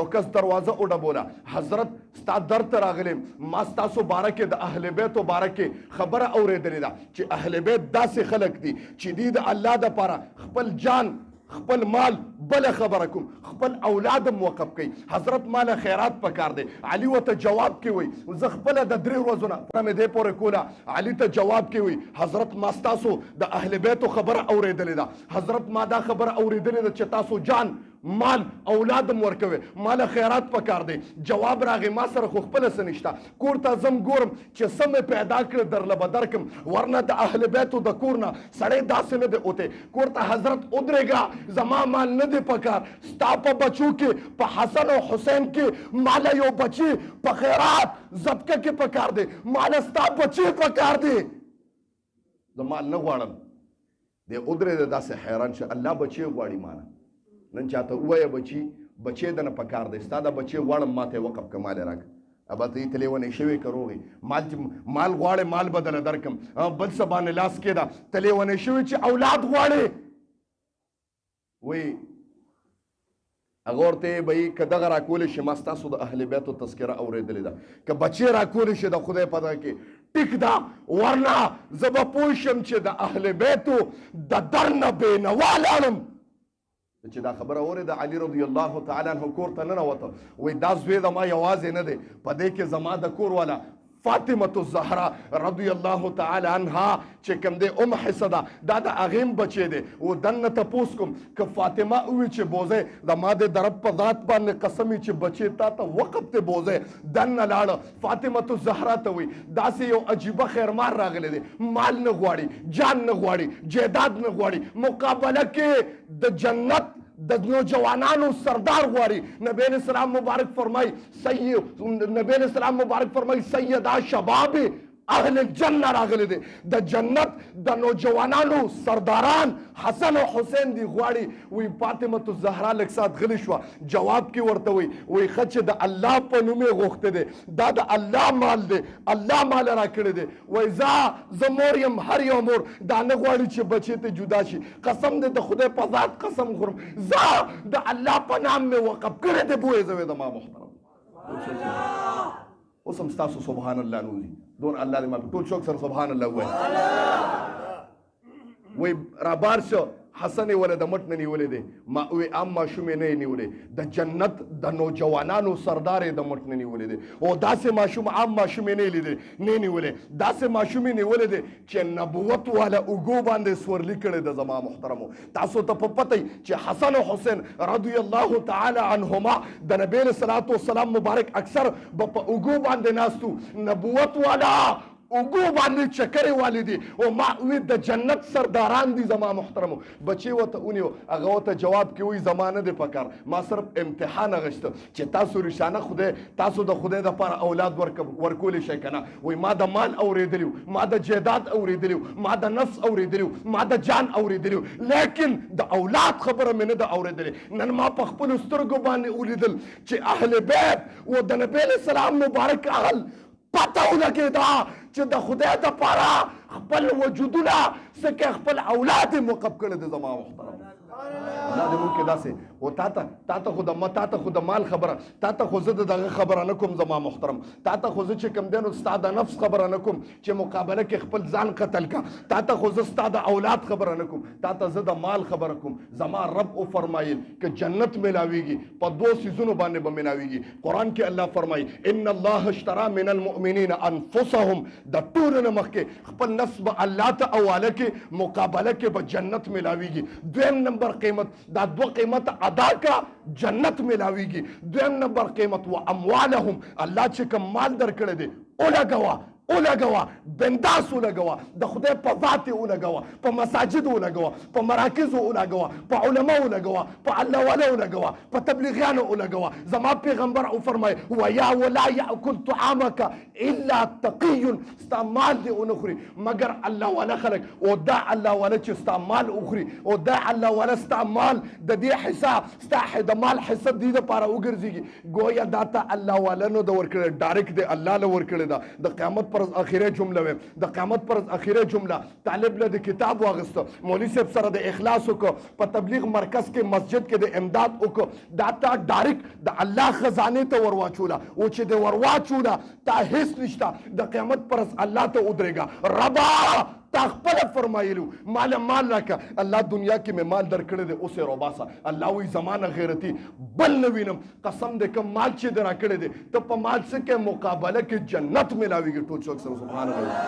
یو کس دروازه وډبوله حضرت ستا در ته راغلی ما ستاسو باره کې د اهل بیتو باره کې خبره اورېدلې ده چې اهل بیت داسې خلک دي چې دوی د الله دپاره خپل جان خپل مال بل خبره کوم خپل اولادم وقف کوي حضرت مال خیرات پکار دی علي ورته جواب کې وي زه خپله د 3 ورځو نه مې دې پورې کوله علي ته جواب کې وي حضرت ما ستاسو د اهل بیتو خبره اورېدلې ده حضرت ما دا خبره اورېدلې ده چې تاسو جان مال اولادم ورکوي مال خیرات پکار دی جواب راغی ما سره خو خپله څه نشته کور ته ځم ګورم چې څه مې پیدا کړه درله به درکم ورنه د اهل بیتو د کور نه سړی داسې نه دی اوتی کور ته حضرت ودرېږه زما مال نه دی پکار ستا په بچو کې په حسن او حسین کې ماله یو بچی په خیرات زبکه کې پکار دی ماله ستا بچی پکار دی زه مال نه غواړم دی ودرېده داسې حیران شه الله بچی غواړي مانه نن چاته ووایه بچی دنه پکار دی ستا د بچی غواړم ما ته یې وقف که مال یې راکړه ابا ته یې تلیونی شوې که روغې مال غواړې مال به دله درکم بل څه باندې لاس کېده تلیونی شوې چې اولاد غواړې وی هغه ورته به یې که دغه راکولی شي ما ستاسو د اهل بیتو تذکره اورېدلې ده که بچې راکولی شي د خدای په دغه کې ټیک ده ورنه زه به پوه شم چې د اهل بیتو د در نه بېنوا لاړم چې دا خبره اورېده علي رضی الله تعالی عنه کور ته ننوته وایي دا زوی زما یوازې نه دی په دې کې زما د کور والا فاطمه الزهرا رضی الله تعالی عنها چې کوم دی حصه ده دا د هغې بچی دی و دننه تپوس کوم که فاطمه ووي چې بوزی زما د رب په ذات باندې قسم وي چې بچی تا ته وقف دی بوزی دننه لاړه فاطمه الزهرا ته وایي داسې یو عجیبه خیرمار راغلی دی مال نه غواړي جان نه غواړي جیداد نه غواړي مقابله کې د جنت د نوجوانانو سردار غواړي نبی علیہ السلام مبارک فرمای سیدا شباب اهل الجنه راغلی دی د جنت د نوجوانانو سرداران حسن او حسین دی غواړي وی فاطمه الزهرا لږ ساعت غلی شوه جواب کې ورته وی ښه چې د الله په نوم یې غوښتی دی دا د الله مال دی الله مال راکړی دی وی زه مور یم هر یو مور دا نه غواړي چې بچې ته جدا شي قسم دی د خدای په ذات قسم خورم زه د الله په نام مې وقف کړی دی بویې زه زما محترم اوس هم ستاسو سبحان الله نوځي دون الله دې ما ټول شوق سره سبحان الله ووایي وایي رابار شو حسن یې ولې د مټ نه نیولی دی ما وی عام ماشوم یې نه یې نیولی د جنت د نوجوانانو سردار یې د مټ نه نیولی دی او داسې ماشوم عام ماشوم یې نه نیولی داسې ماشوم یې نیولی دی چې نبوت والا اوږو باندې سورلي کړی د زما محترمو تاسو ته په پته چې حسن او حسین رضی الله تعالی عنهما د نبی علیه الصلاة والسلام مبارک اکثر به په اوږو باندې ناستو نبوت والا اوږو باندې چکرې والی دي او ما وی د جنت سرداران دي زما محترمو بچې ورته ونیو هغه ورته جواب کې وایي زما نه دی پکار ما صرف امتحان اخیسته چې تاسو ریشانه خدای تاسو د خدای دپاره اولاد ورکولی شئ که نه وایي ما د مال اورېدلی ما د جیداد اورېدلی ما د نفس اورېدلی ما د جان اورېدلی لیکن د اولاد خبره مې نه ده اورېدلې نن ما په خپلو سترګو باندې ولیدل چې اهل بیت و د نبی علیه السلام مبارک اهل پته ولګېده چې د خدای دپاره خپل وجودونه څه کې خپل اولاد یې موقف کړی دی زما محترم الله دې موږ کې داسې او تا ته خو د مال خبره تا ته خو زه د دغه خبره نه کوم زما محترم تا ته خو زه چې کوم دی نو ستا د نفس خبره نه کوم چې مقابله کې خپل ځان قتل کا تا ته خو زه ستا د اولاد خبره نه کوم تا ته زه د مال خبره کوم زما رب وفرمایل که جنت میلاویږي په 2 څیزونو باندې به میلاویږي قرآن کې الله فرمایي ان الله اشترى من المؤمنین انفسهم د ټولو نه مخکې خپل نفس به الله ته حواله کې مقابله کې به جنت میلاویږي دویم نمبر قیمت دا 2 قیمت ادا کا جنت ملاویږي دویم نمبر قیمت و اموالهم الله چې کوم مال درکړی دی ولګوه بنداس ولګوه د خدای په ذات یې ولګوه په مساجد ولګوه په مراکزو ولګوه په علما ولګوه په الله والا ولګوه په تبلیغیانو ولګوه زما پیغمبر او فرمایي ویا ولا یاکل طعامک الا تقي ستا مال دی اونخوري مگر الله والا خلق او دا الله والا چې ستا مال اخوري او دا الله والا ستا مال د دې حساب ستا د مال حساب دی د پاره وګرځيږي گویا دا ته الله والا نو د ورکړه ډایرکټ دی الله له ورکړه دا د قیامت پر اخیره جمله وي د قیامت پر اخیره جمله طالب له د کتاب واغسته مولوی صاحب سره د اخلاص وکړه په تبلیغ مرکز کې مسجد کې د امداد وکړه دا ته ډایرکټ د الله خزانه ته ورواچولا او چې د ورواچولا تا هیڅ نشته د قیامت پر الله ته ودرېګا ربا تا خپل فرمایلو مال راکا الله دنیا کې مې مال درکړی دی اوسې روباسه الله وی زمانه غیرتی بل نه وینم قسم دې کوم مال چې در راکړی دی ته په مال څه کې مقابله کې جنت ملاویږي ټول څوک سره سبحان الله